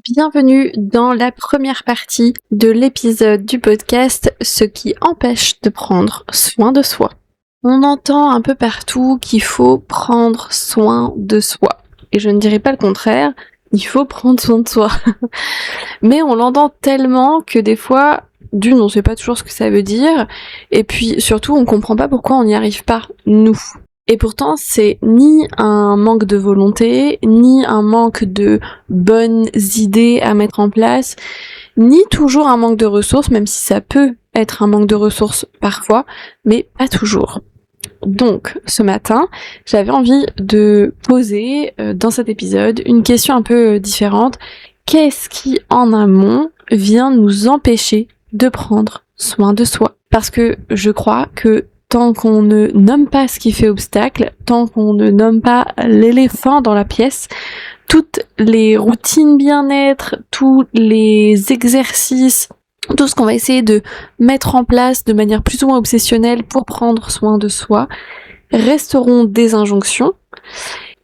Bienvenue dans la première partie de l'épisode du podcast Ce qui empêche de prendre soin de soi. On entend un peu partout qu'il faut prendre soin de soi. Et je ne dirais pas le contraire, il faut prendre soin de soi. Mais on l'entend tellement que des fois, on ne sait pas toujours ce que ça veut dire, et puis surtout on comprend pas pourquoi on n'y arrive pas, nous. Et pourtant, c'est ni un manque de volonté, ni un manque de bonnes idées à mettre en place, ni toujours un manque de ressources, même si ça peut être un manque de ressources parfois, mais pas toujours. Donc, ce matin, j'avais envie de poser dans cet épisode une question un peu différente. Qu'est-ce qui, en amont, vient nous empêcher de prendre soin de soi? Parce que je crois que tant qu'on ne nomme pas ce qui fait obstacle, tant qu'on ne nomme pas l'éléphant dans la pièce, toutes les routines bien-être, tous les exercices, tout ce qu'on va essayer de mettre en place de manière plus ou moins obsessionnelle pour prendre soin de soi, resteront des injonctions.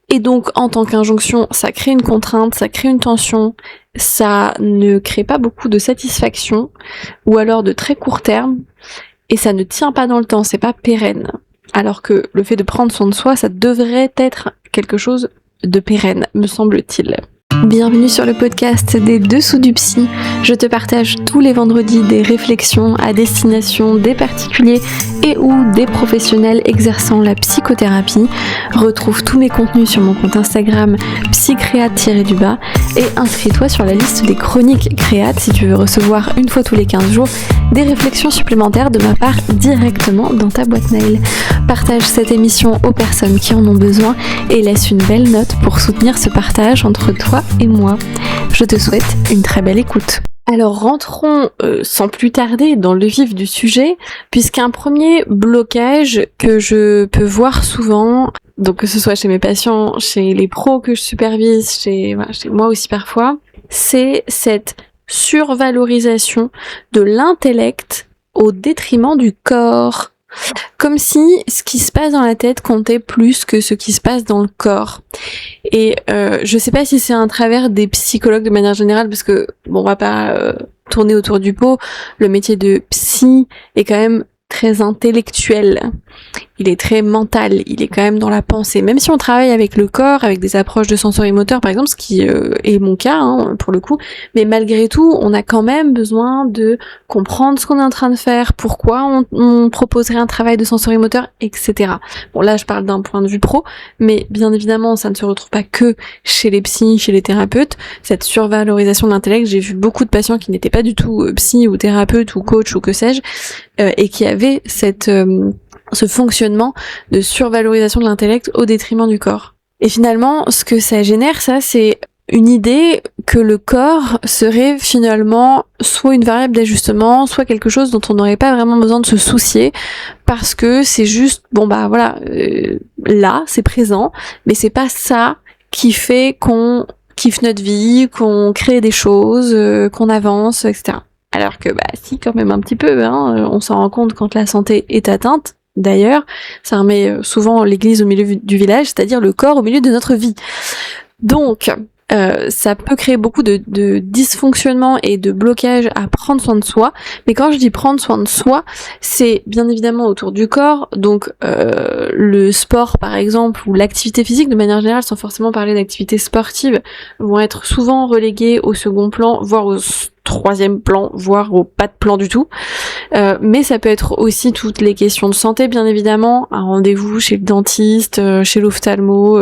Et donc, en tant qu'injonction, ça crée une contrainte, ça crée une tension, ça ne crée pas beaucoup de satisfaction, ou alors de très court terme, et ça ne tient pas dans le temps, c'est pas pérenne. Alors que le fait de prendre soin de soi, ça devrait être quelque chose de pérenne, me semble-t-il. Bienvenue sur le podcast des Dessous du Psy. Je te partage tous les vendredis des réflexions à destination des particuliers et ou des professionnels exerçant la psychothérapie. Retrouve tous mes contenus sur mon compte Instagram psycréate-du-bas et inscris-toi sur la liste des chroniques créates si tu veux recevoir une fois tous les 15 jours des réflexions supplémentaires de ma part directement dans ta boîte mail. Partage cette émission aux personnes qui en ont besoin et laisse une belle note pour soutenir ce partage entre toi et moi. Je te souhaite une très belle écoute. Alors rentrons sans plus tarder dans le vif du sujet, puisqu'un premier blocage que je peux voir souvent, donc que ce soit chez mes patients, chez les pros que je supervise, chez moi aussi parfois, c'est cette survalorisation de l'intellect au détriment du corps. Comme si ce qui se passe dans la tête comptait plus que ce qui se passe dans le corps. Et je sais pas si c'est un travers des psychologues de manière générale, parce que bon, on va pas tourner autour du pot. Le métier de psy est quand même très intellectuel. Il est très mental, il est quand même dans la pensée. Même si on travaille avec le corps, avec des approches de sensorimoteur par exemple, ce qui est mon cas pour le coup, mais malgré tout, on a quand même besoin de comprendre ce qu'on est en train de faire, pourquoi on proposerait un travail de sensorimoteur, etc. Bon là je parle d'un point de vue pro, mais bien évidemment ça ne se retrouve pas que chez les psys, chez les thérapeutes. Cette survalorisation de l'intellect, j'ai vu beaucoup de patients qui n'étaient pas du tout psy ou thérapeute ou coach ou que sais-je, et qui avaient ce fonctionnement de survalorisation de l'intellect au détriment du corps. Et finalement, ce que ça génère, ça, c'est une idée que le corps serait finalement soit une variable d'ajustement, soit quelque chose dont on n'aurait pas vraiment besoin de se soucier, parce que c'est juste, là, c'est présent, mais c'est pas ça qui fait qu'on kiffe notre vie, qu'on crée des choses, qu'on avance, etc. Alors que, si, quand même un petit peu, on s'en rend compte quand la santé est atteinte. D'ailleurs, ça remet souvent l'église au milieu du village, c'est-à-dire le corps au milieu de notre vie. Donc, ça peut créer beaucoup de dysfonctionnements et de blocages à prendre soin de soi. Mais quand je dis prendre soin de soi, c'est bien évidemment autour du corps. Donc, le sport, par exemple, ou l'activité physique, de manière générale, sans forcément parler d'activité sportive, vont être souvent reléguées au second plan, voire au troisième plan, voire au pas de plan du tout. Mais ça peut être aussi toutes les questions de santé, bien évidemment, un rendez-vous chez le dentiste, chez l'ophtalmo,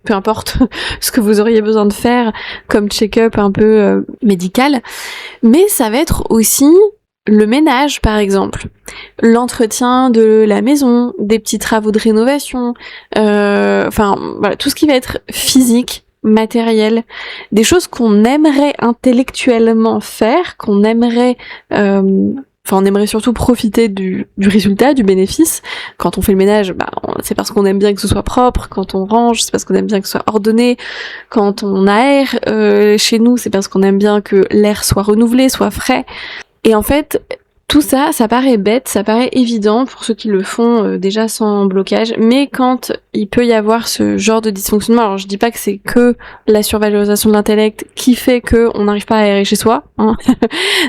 peu importe ce que vous auriez besoin de faire comme check-up un peu médical. Mais ça va être aussi le ménage, par exemple, l'entretien de la maison, des petits travaux de rénovation, tout ce qui va être physique, matériel, des choses qu'on aimerait intellectuellement faire, qu'on aimerait on aimerait surtout profiter du résultat, du bénéfice. Quand on fait le ménage, c'est parce qu'on aime bien que ce soit propre. Quand on range, c'est parce qu'on aime bien que ce soit ordonné. Quand on aère chez nous, c'est parce qu'on aime bien que l'air soit renouvelé, soit frais. Et en fait, Tout ça, ça paraît bête, ça paraît évident pour ceux qui le font déjà sans blocage, mais quand il peut y avoir ce genre de dysfonctionnement, alors je dis pas que c'est que la survalorisation de l'intellect qui fait que on n'arrive pas à aérer chez soi, hein.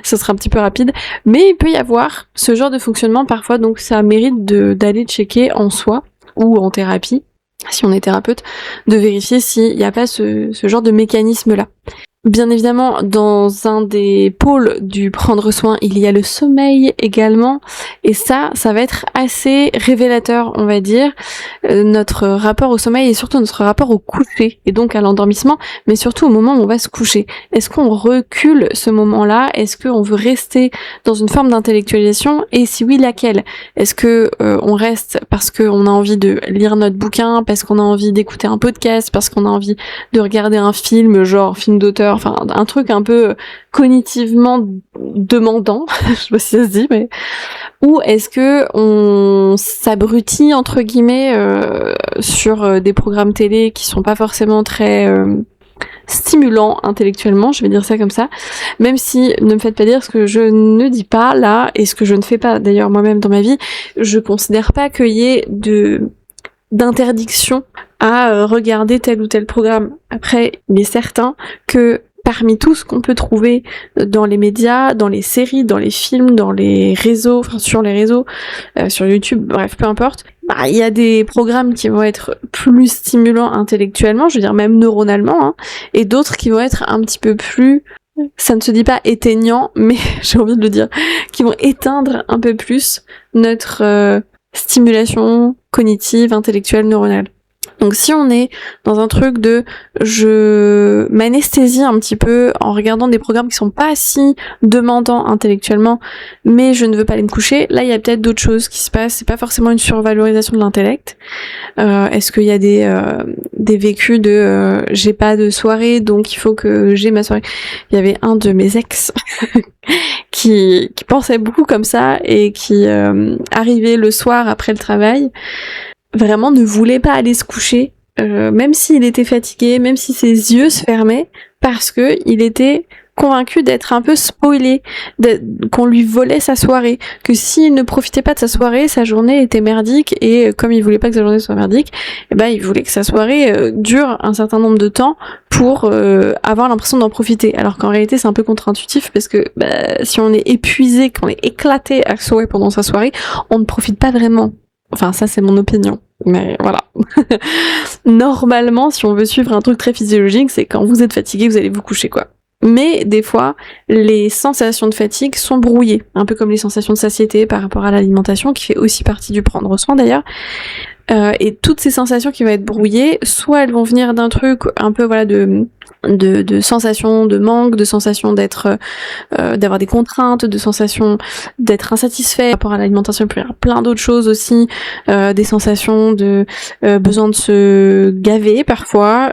Ce sera un petit peu rapide, mais il peut y avoir ce genre de fonctionnement parfois, donc ça mérite d'aller checker en soi ou en thérapie, si on est thérapeute, de vérifier s'il n'y a pas ce genre de mécanisme-là. Bien évidemment, dans un des pôles du prendre soin, il y a le sommeil également, et ça va être assez révélateur, on va dire, notre rapport au sommeil et surtout notre rapport au coucher, et donc à l'endormissement, mais surtout au moment où on va se coucher. Est-ce qu'on recule ce moment-là? Est-ce qu'on veut rester dans une forme d'intellectualisation? Et si oui, laquelle? Est-ce que on reste parce qu'on a envie de lire notre bouquin, parce qu'on a envie d'écouter un podcast, parce qu'on a envie de regarder un film, genre film d'auteur, enfin un truc un peu cognitivement demandant, je sais pas si ça se dit, mais ou est-ce que on s'abrutit entre guillemets sur des programmes télé qui sont pas forcément très stimulants intellectuellement, je vais dire ça comme ça, même si, ne me faites pas dire ce que je ne dis pas là, et ce que je ne fais pas d'ailleurs moi-même dans ma vie, je considère pas qu'il y ait d'interdiction à regarder tel ou tel programme. Après, il est certain que parmi tout ce qu'on peut trouver dans les médias, dans les séries, dans les films, dans les réseaux, enfin sur les réseaux, sur YouTube, bref, peu importe, il y a des programmes qui vont être plus stimulants intellectuellement, je veux dire même neuronalement, hein, et d'autres qui vont être un petit peu plus, ça ne se dit pas éteignant, mais j'ai envie de le dire, qui vont éteindre un peu plus notre stimulation cognitive, intellectuelle, neuronale. Donc si on est dans un truc de je m'anesthésie un petit peu en regardant des programmes qui sont pas si demandants intellectuellement, mais je ne veux pas aller me coucher, là il y a peut-être d'autres choses qui se passent, c'est pas forcément une survalorisation de l'intellect. Est-ce qu'il y a des vécus de j'ai pas de soirée donc il faut que j'ai ma soirée. Il y avait un de mes ex qui pensait beaucoup comme ça et qui arrivait le soir après le travail, vraiment ne voulait pas aller se coucher, même s'il était fatigué, même si ses yeux se fermaient, parce que il était convaincu d'être un peu spoilé, qu'on lui volait sa soirée, que s'il ne profitait pas de sa soirée, sa journée était merdique, et comme il voulait pas que sa journée soit merdique, il voulait que sa soirée dure un certain nombre de temps pour avoir l'impression d'en profiter. Alors qu'en réalité c'est un peu contre-intuitif, parce que si on est épuisé, qu'on est éclaté à souhait pendant sa soirée, on ne profite pas vraiment. Enfin, ça, c'est mon opinion. Mais voilà. Normalement, si on veut suivre un truc très physiologique, c'est quand vous êtes fatigué, vous allez vous coucher, quoi. Mais des fois, les sensations de fatigue sont brouillées. Un peu comme les sensations de satiété par rapport à l'alimentation, qui fait aussi partie du prendre soin, d'ailleurs. Et toutes ces sensations qui vont être brouillées, soit elles vont venir d'un truc un peu, voilà, de sensations de manque, de sensations d'avoir des contraintes, de sensations d'être insatisfait par rapport à l'alimentation, il peut y avoir plein d'autres choses aussi, des sensations de besoin de se gaver parfois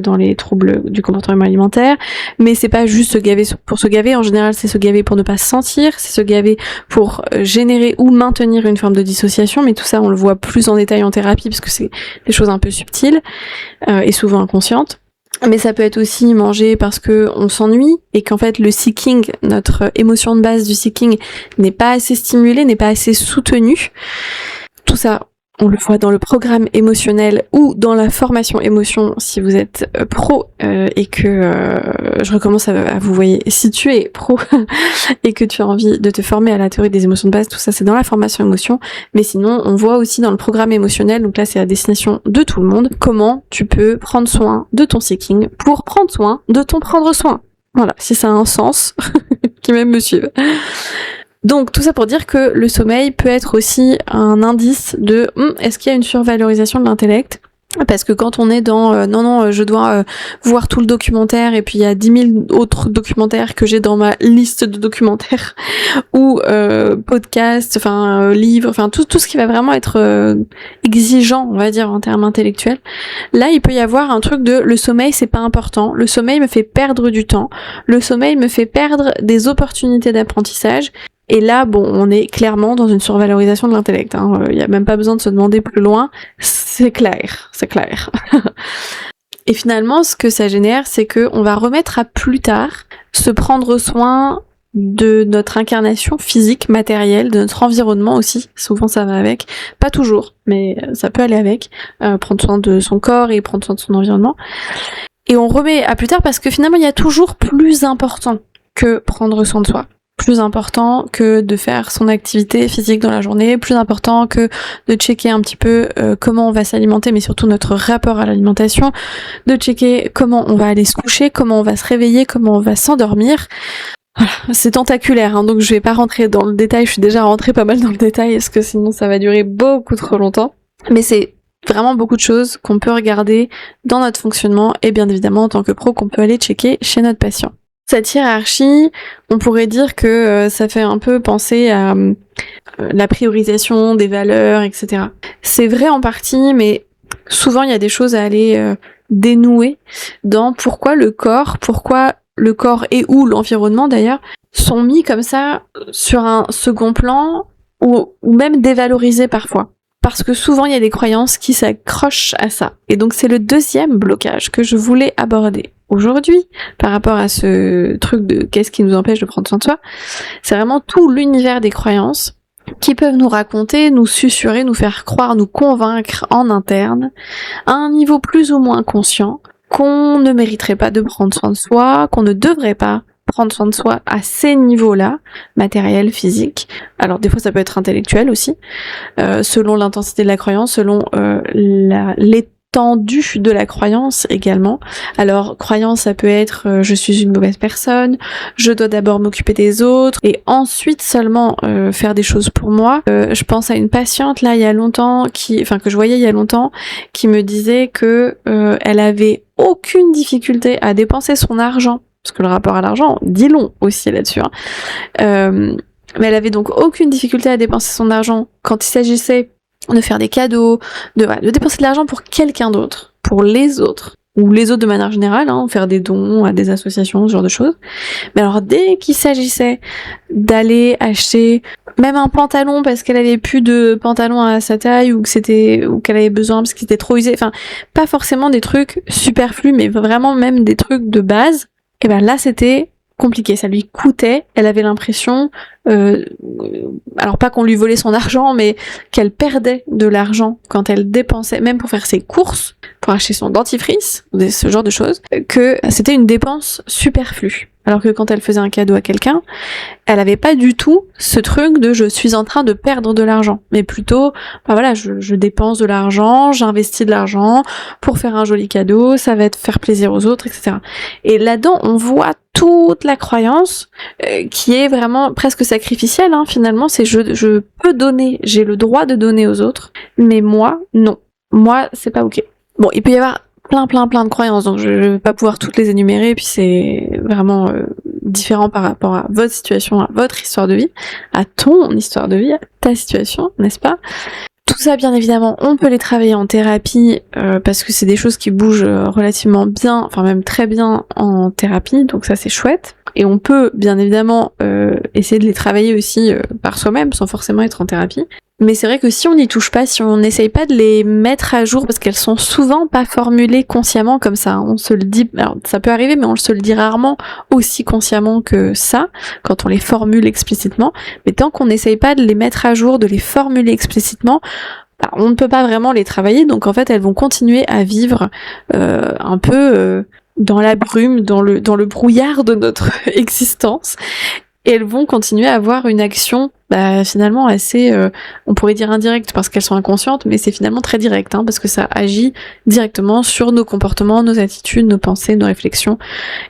dans les troubles du comportement alimentaire, mais c'est pas juste se gaver pour se gaver, en général c'est se gaver pour ne pas se sentir, c'est se gaver pour générer ou maintenir une forme de dissociation, mais tout ça on le voit plus en détail en thérapie parce que c'est des choses un peu subtiles et souvent inconscientes. Mais ça peut être aussi manger parce que on s'ennuie et qu'en fait le seeking, notre émotion de base du seeking, n'est pas assez stimulée, n'est pas assez soutenue. Tout ça, on le voit dans le programme émotionnel ou dans la formation émotion si vous êtes pro et que je recommence à vous voyez, si tu es pro et que tu as envie de te former à la théorie des émotions de base, tout ça c'est dans la formation émotion, mais sinon on voit aussi dans le programme émotionnel, donc là c'est à destination de tout le monde, comment tu peux prendre soin de ton seeking pour prendre soin de ton prendre soin. Voilà, si ça a un sens, qui même me suivent. Donc tout ça pour dire que le sommeil peut être aussi un indice de est-ce qu'il y a une survalorisation de l'intellect ? Parce que quand on est dans non je dois voir tout le documentaire et puis il y a 10 000 autres documentaires que j'ai dans ma liste de documentaires ou podcasts, livres, tout ce qui va vraiment être exigeant, on va dire en termes intellectuels. Là, il peut y avoir un truc de le sommeil c'est pas important, le sommeil me fait perdre du temps, le sommeil me fait perdre des opportunités d'apprentissage. Et là, bon, on est clairement dans une survalorisation de l'intellect. Y a même pas besoin de se demander plus loin. C'est clair. Et finalement, ce que ça génère, c'est que on va remettre à plus tard se prendre soin de notre incarnation physique, matérielle, de notre environnement aussi. Souvent ça va avec. Pas toujours, mais ça peut aller avec. Prendre soin de son corps et prendre soin de son environnement. Et on remet à plus tard parce que finalement il y a toujours plus important que prendre soin de soi. Plus important que de faire son activité physique dans la journée, plus important que de checker un petit peu comment on va s'alimenter, mais surtout notre rapport à l'alimentation, de checker comment on va aller se coucher, comment on va se réveiller, comment on va s'endormir. Voilà, c'est tentaculaire, donc je vais pas rentrer dans le détail, je suis déjà rentrée pas mal dans le détail, parce que sinon ça va durer beaucoup trop longtemps. Mais c'est vraiment beaucoup de choses qu'on peut regarder dans notre fonctionnement, et bien évidemment en tant que pro qu'on peut aller checker chez notre patient. Cette hiérarchie, on pourrait dire que ça fait un peu penser à la priorisation des valeurs, etc. C'est vrai en partie, mais souvent il y a des choses à aller dénouer dans pourquoi le corps et ou l'environnement d'ailleurs sont mis comme ça sur un second plan ou même dévalorisés parfois. Parce que souvent il y a des croyances qui s'accrochent à ça. Et donc c'est le deuxième blocage que je voulais aborder aujourd'hui par rapport à ce truc de qu'est-ce qui nous empêche de prendre soin de soi. C'est vraiment tout l'univers des croyances qui peuvent nous raconter, nous susurrer, nous faire croire, nous convaincre en interne, à un niveau plus ou moins conscient, qu'on ne mériterait pas de prendre soin de soi, qu'on ne devrait pas prendre soin de soi à ces niveaux-là, matériel, physique. Alors des fois ça peut être intellectuel aussi, selon l'intensité de la croyance, selon l'étendue de la croyance également. Alors croyance ça peut être je suis une mauvaise personne, je dois d'abord m'occuper des autres et ensuite seulement faire des choses pour moi. Je pense à une patiente là il y a longtemps que je voyais il y a longtemps qui me disait que elle avait aucune difficulté à dépenser son argent. Parce que le rapport à l'argent dit long aussi là-dessus. Mais elle avait donc aucune difficulté à dépenser son argent quand il s'agissait de faire des cadeaux, de dépenser de l'argent pour quelqu'un d'autre, pour les autres, ou les autres de manière générale, faire des dons à des associations, ce genre de choses. Mais alors dès qu'il s'agissait d'aller acheter même un pantalon parce qu'elle avait plus de pantalon à sa taille ou qu'elle avait besoin parce qu'il était trop usé, enfin pas forcément des trucs superflus, mais vraiment même des trucs de base. Et ben là c'était compliqué, ça lui coûtait, elle avait l'impression, alors pas qu'on lui volait son argent, mais qu'elle perdait de l'argent quand elle dépensait, même pour faire ses courses, pour acheter son dentifrice, ce genre de choses, que c'était une dépense superflue. Alors que quand elle faisait un cadeau à quelqu'un, elle avait pas du tout ce truc de je suis en train de perdre de l'argent, mais plutôt, je dépense de l'argent, j'investis de l'argent pour faire un joli cadeau, ça va être faire plaisir aux autres, etc. Et là-dedans, on voit toute la croyance qui est vraiment presque sacrificielle, finalement, c'est je peux donner, j'ai le droit de donner aux autres, mais moi, non. Moi, c'est pas ok. Bon, il peut y avoir plein de croyances, donc je vais pas pouvoir toutes les énumérer, puis c'est vraiment différent par rapport à votre situation, à votre histoire de vie, à ton histoire de vie, à ta situation, n'est-ce pas ? Tout ça, bien évidemment, on peut les travailler en thérapie parce que c'est des choses qui bougent relativement bien, enfin même très bien en thérapie, donc ça c'est chouette. Et on peut, bien évidemment, essayer de les travailler aussi par soi-même, sans forcément être en thérapie. Mais c'est vrai que si on n'y touche pas, si on n'essaye pas de les mettre à jour, parce qu'elles sont souvent pas formulées consciemment comme ça, on se le dit, alors ça peut arriver, mais on se le dit rarement aussi consciemment que ça, quand on les formule explicitement, mais tant qu'on n'essaye pas de les mettre à jour, de les formuler explicitement, on ne peut pas vraiment les travailler, donc en fait elles vont continuer à vivre un peu dans la brume, dans le brouillard de notre existence, et elles vont continuer à avoir une action finalement assez, on pourrait dire indirecte parce qu'elles sont inconscientes, mais c'est finalement très direct, parce que ça agit directement sur nos comportements, nos attitudes, nos pensées, nos réflexions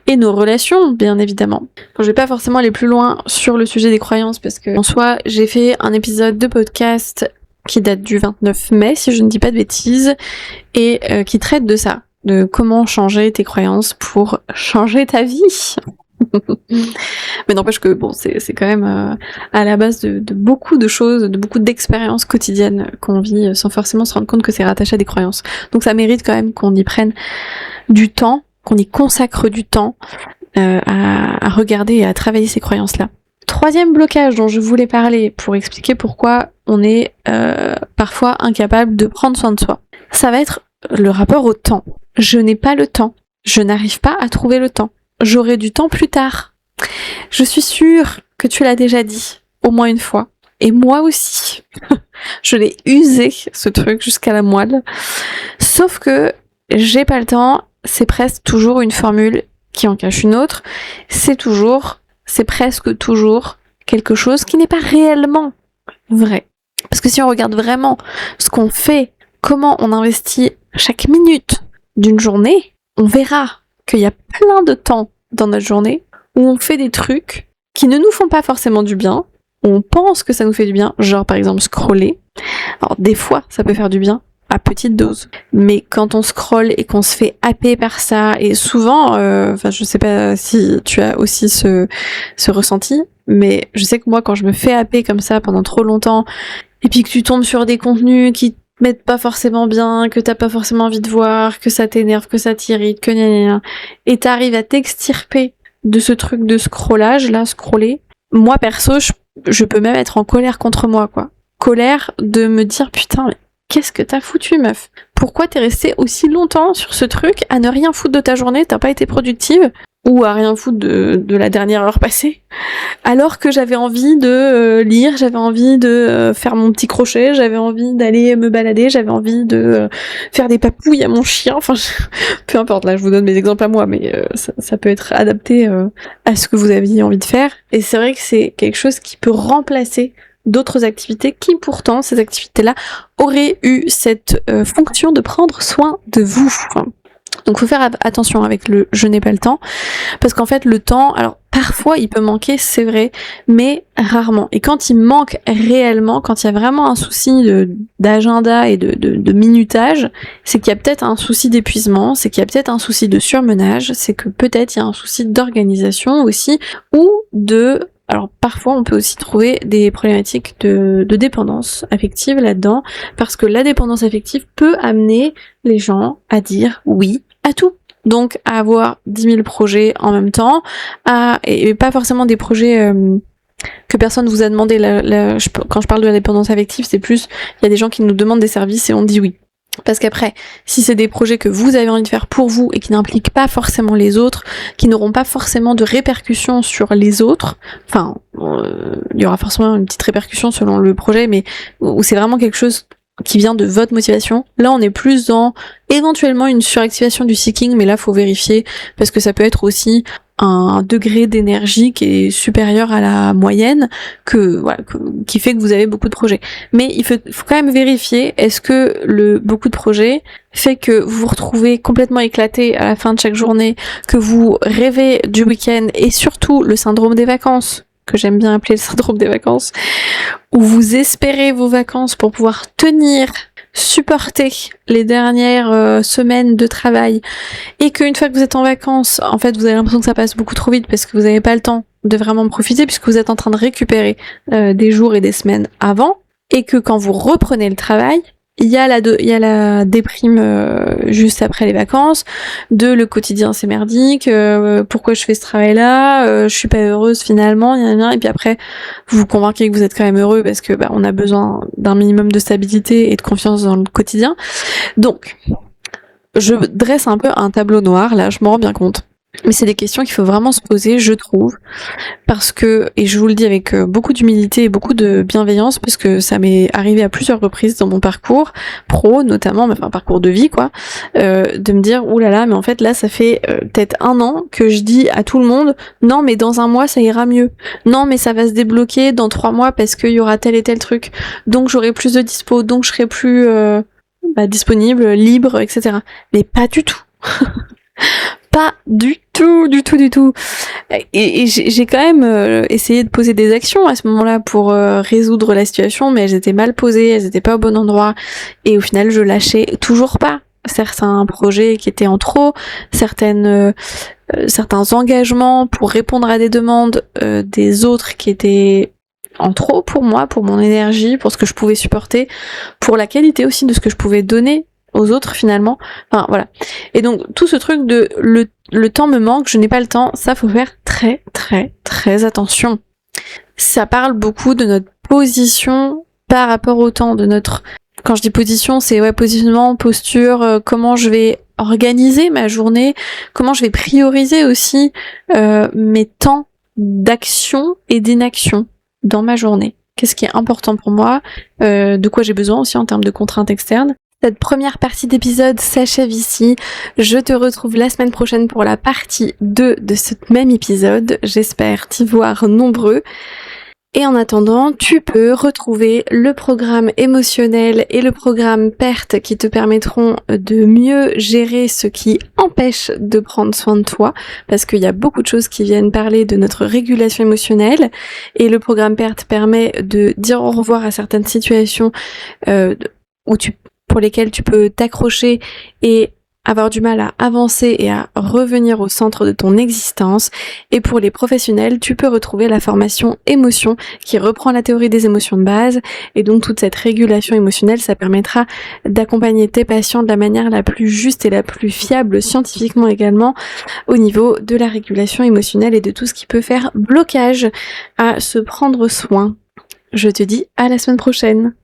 et nos relations, bien évidemment. Je vais pas forcément aller plus loin sur le sujet des croyances parce que en soi, j'ai fait un épisode de podcast qui date du 29 mai, si je ne dis pas de bêtises, et qui traite de ça, de comment changer tes croyances pour changer ta vie. Mais n'empêche que bon, c'est quand même à la base de beaucoup de choses, de beaucoup d'expériences quotidiennes qu'on vit sans forcément se rendre compte que c'est rattaché à des croyances. Donc ça mérite quand même qu'on y prenne du temps, qu'on y consacre du temps à regarder et à travailler ces croyances-là. Troisième blocage dont je voulais parler pour expliquer pourquoi on est parfois incapable de prendre soin de soi. Ça va être le rapport au temps. Je n'ai pas le temps. Je n'arrive pas à trouver le temps. J'aurai du temps plus tard. Je suis sûre que tu l'as déjà dit, au moins une fois. Et moi aussi. Je l'ai usé, ce truc, jusqu'à la moelle. Sauf que j'ai pas le temps, c'est presque toujours une formule qui en cache une autre. C'est presque toujours quelque chose qui n'est pas réellement vrai. Parce que si on regarde vraiment ce qu'on fait, comment on investit chaque minute d'une journée, on verra qu'il y a plein de temps dans notre journée où on fait des trucs qui ne nous font pas forcément du bien, où on pense que ça nous fait du bien, genre par exemple scroller. Alors des fois, ça peut faire du bien, à petite dose. Mais quand on scrolle et qu'on se fait happer par ça, et souvent, je sais pas si tu as aussi ce ressenti, mais je sais que moi, quand je me fais happer comme ça pendant trop longtemps, et puis que tu tombes sur des contenus qui te mettent pas forcément bien, que t'as pas forcément envie de voir, que ça t'énerve, que ça t'irrite, que gna gna gna, et t'arrives à t'extirper de ce truc de scrollage, là, scroller. Moi, perso, je peux même être en colère contre moi, quoi. Colère de me dire, putain, mais qu'est-ce que t'as foutu, meuf? Pourquoi t'es restée aussi longtemps sur ce truc à ne rien foutre de ta journée, t'as pas été productive? Ou à rien foutre de la dernière heure passée, alors que j'avais envie de lire, j'avais envie de faire mon petit crochet, j'avais envie d'aller me balader, j'avais envie de faire des papouilles à mon chien, enfin, peu importe, là je vous donne mes exemples à moi, mais ça peut être adapté à ce que vous aviez envie de faire, et c'est vrai que c'est quelque chose qui peut remplacer d'autres activités qui pourtant, ces activités-là, auraient eu cette fonction de prendre soin de vous. Donc faut faire attention avec le je n'ai pas le temps, parce qu'en fait le temps, alors parfois il peut manquer, c'est vrai, mais rarement. Et quand il manque réellement, quand il y a vraiment un souci d'agenda et de minutage, c'est qu'il y a peut-être un souci d'épuisement, c'est qu'il y a peut-être un souci de surmenage, c'est que peut-être il y a un souci d'organisation aussi, ou alors parfois on peut aussi trouver des problématiques de dépendance affective là-dedans, parce que la dépendance affective peut amener les gens à dire oui à tout. Donc à avoir 10 000 projets en même temps, et pas forcément des projets que personne vous a demandé. Quand je parle de la dépendance affective, c'est plus, il y a des gens qui nous demandent des services et on dit oui. Parce qu'après, si c'est des projets que vous avez envie de faire pour vous et qui n'impliquent pas forcément les autres, qui n'auront pas forcément de répercussions sur les autres, enfin, il y aura forcément une petite répercussion selon le projet, mais où c'est vraiment quelque chose qui vient de votre motivation. Là, on est plus dans éventuellement une suractivation du seeking, mais là, faut vérifier, parce que ça peut être aussi un degré d'énergie qui est supérieur à la moyenne, qui fait que vous avez beaucoup de projets. Mais il faut quand même vérifier, est-ce que beaucoup de projets fait que vous vous retrouvez complètement éclaté à la fin de chaque journée, que vous rêvez du week-end, et surtout le syndrome des vacances, que j'aime bien appeler le syndrome des vacances, où vous espérez vos vacances pour pouvoir supporter les dernières semaines de travail, et qu'une fois que vous êtes en vacances, en fait vous avez l'impression que ça passe beaucoup trop vite parce que vous n'avez pas le temps de vraiment profiter puisque vous êtes en train de récupérer des jours et des semaines avant, et que quand vous reprenez le travail, il y a la déprime juste après les vacances, le quotidien c'est merdique, pourquoi je fais ce travail-là, je suis pas heureuse finalement, et puis après vous vous convainquez que vous êtes quand même heureux parce que on a besoin d'un minimum de stabilité et de confiance dans le quotidien. Donc, je dresse un peu un tableau noir, là, je m'en rends bien compte. Mais c'est des questions qu'il faut vraiment se poser, je trouve, parce que, et je vous le dis avec beaucoup d'humilité et beaucoup de bienveillance, parce que ça m'est arrivé à plusieurs reprises dans mon parcours pro, notamment, enfin parcours de vie, quoi, de me dire, oulala, mais en fait là, ça fait peut-être 1 an que je dis à tout le monde, non, mais dans 1 mois, ça ira mieux. Non, mais ça va se débloquer dans 3 mois parce qu'il y aura tel et tel truc. Donc j'aurai plus de dispo, donc je serai plus disponible, libre, etc. Mais pas du tout. Pas du tout. Et j'ai quand même essayé de poser des actions à ce moment-là pour résoudre la situation, mais elles étaient mal posées, elles étaient pas au bon endroit, et au final je lâchais toujours pas certains projets qui étaient en trop, certains engagements pour répondre à des demandes des autres qui étaient en trop pour moi, pour mon énergie, pour ce que je pouvais supporter, pour la qualité aussi de ce que je pouvais donner aux autres finalement. Enfin voilà. Et donc tout ce truc de le temps me manque, je n'ai pas le temps, ça faut faire très attention. Ça parle beaucoup de notre position par rapport au temps, de notre, quand je dis position, c'est positionnement, posture, comment je vais organiser ma journée, comment je vais prioriser aussi mes temps d'action et d'inaction dans ma journée. Qu'est-ce qui est important pour moi, de quoi j'ai besoin aussi en termes de contraintes externes. Cette première partie d'épisode s'achève ici. Je te retrouve la semaine prochaine pour la partie 2 de ce même épisode. J'espère t'y voir nombreux. Et en attendant, tu peux retrouver le programme émotionnel et le programme perte qui te permettront de mieux gérer ce qui empêche de prendre soin de toi, parce qu'il y a beaucoup de choses qui viennent parler de notre régulation émotionnelle, et le programme perte permet de dire au revoir à certaines situations pour lesquelles tu peux t'accrocher et avoir du mal à avancer et à revenir au centre de ton existence. Et pour les professionnels, tu peux retrouver la formation émotion qui reprend la théorie des émotions de base. Et donc toute cette régulation émotionnelle, ça permettra d'accompagner tes patients de la manière la plus juste et la plus fiable scientifiquement également au niveau de la régulation émotionnelle et de tout ce qui peut faire blocage à se prendre soin. Je te dis à la semaine prochaine.